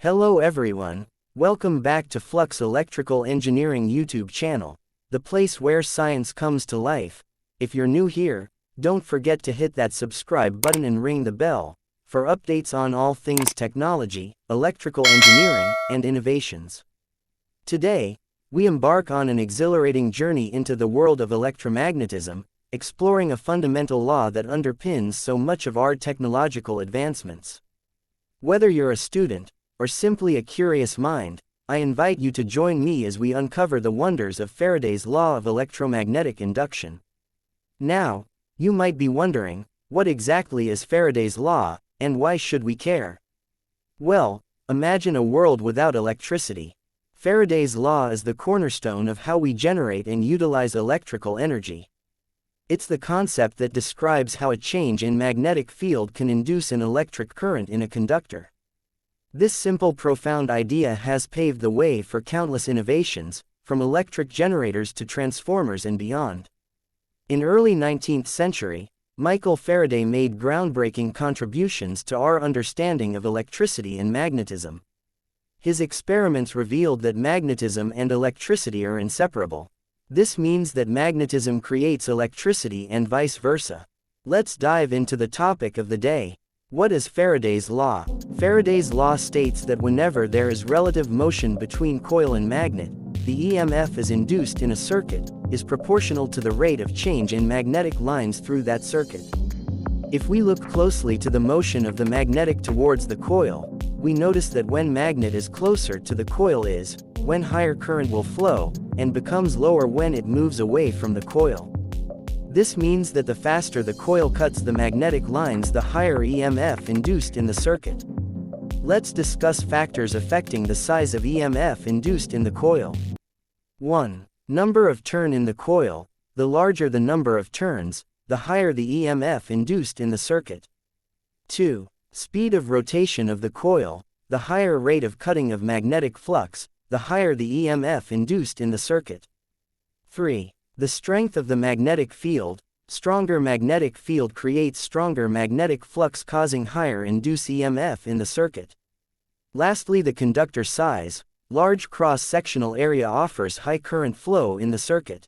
Hello everyone, welcome back to Flux Electrical Engineering YouTube channel, the place where science comes to life. If you're new here, don't forget to hit that subscribe button and ring the bell, for updates on all things technology, electrical engineering, and innovations. Today, we embark on an exhilarating journey into the world of electromagnetism, exploring a fundamental law that underpins so much of our technological advancements. Whether you're a student, or simply a curious mind, I invite you to join me as we uncover the wonders of Faraday's law of electromagnetic induction. Now, you might be wondering, what exactly is Faraday's law, and why should we care? Well, imagine a world without electricity. Faraday's law is the cornerstone of how we generate and utilize electrical energy. It's the concept that describes how a change in magnetic field can induce an electric current in a conductor. This simple profound idea has paved the way for countless innovations, from electric generators to transformers and beyond. In early 19th century, Michael Faraday made groundbreaking contributions to our understanding of electricity and magnetism. His experiments revealed that magnetism and electricity are inseparable. This means that magnetism creates electricity and vice versa. Let's dive into the topic of the day. What is Faraday's law? Faraday's law states that whenever there is relative motion between coil and magnet, the EMF is induced in a circuit is proportional to the rate of change in magnetic lines through that circuit. If we look closely to the motion of the magnetic towards the coil, we notice that when magnet is closer to the coil is when higher current will flow, and becomes lower when it moves away from the coil. This means that the faster the coil cuts the magnetic lines, the higher EMF induced in the circuit. Let's discuss factors affecting the size of EMF induced in the coil. 1. Number of turns in the coil. The larger the number of turns, the higher the EMF induced in the circuit. 2. Speed of rotation of the coil. The higher rate of cutting of magnetic flux, the higher the EMF induced in the circuit. 3. The strength of the magnetic field. Stronger magnetic field creates stronger magnetic flux, causing higher induced EMF in the circuit. Lastly, the conductor size. Large cross-sectional area offers high current flow in the circuit.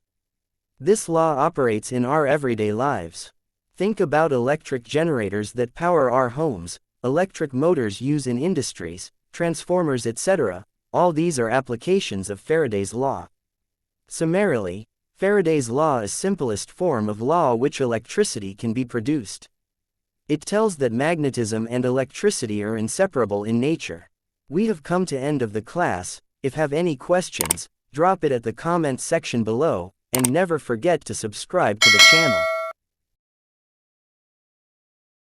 This law operates in our everyday lives. Think about electric generators that power our homes, electric motors used in industries, transformers, etc. All these are applications of Faraday's law. Summarily, Faraday's law is simplest form of law which electricity can be produced. It tells that magnetism and electricity are inseparable in nature. We have come to end of the class. If have any questions, drop it at the comment section below, and never forget to subscribe to the channel.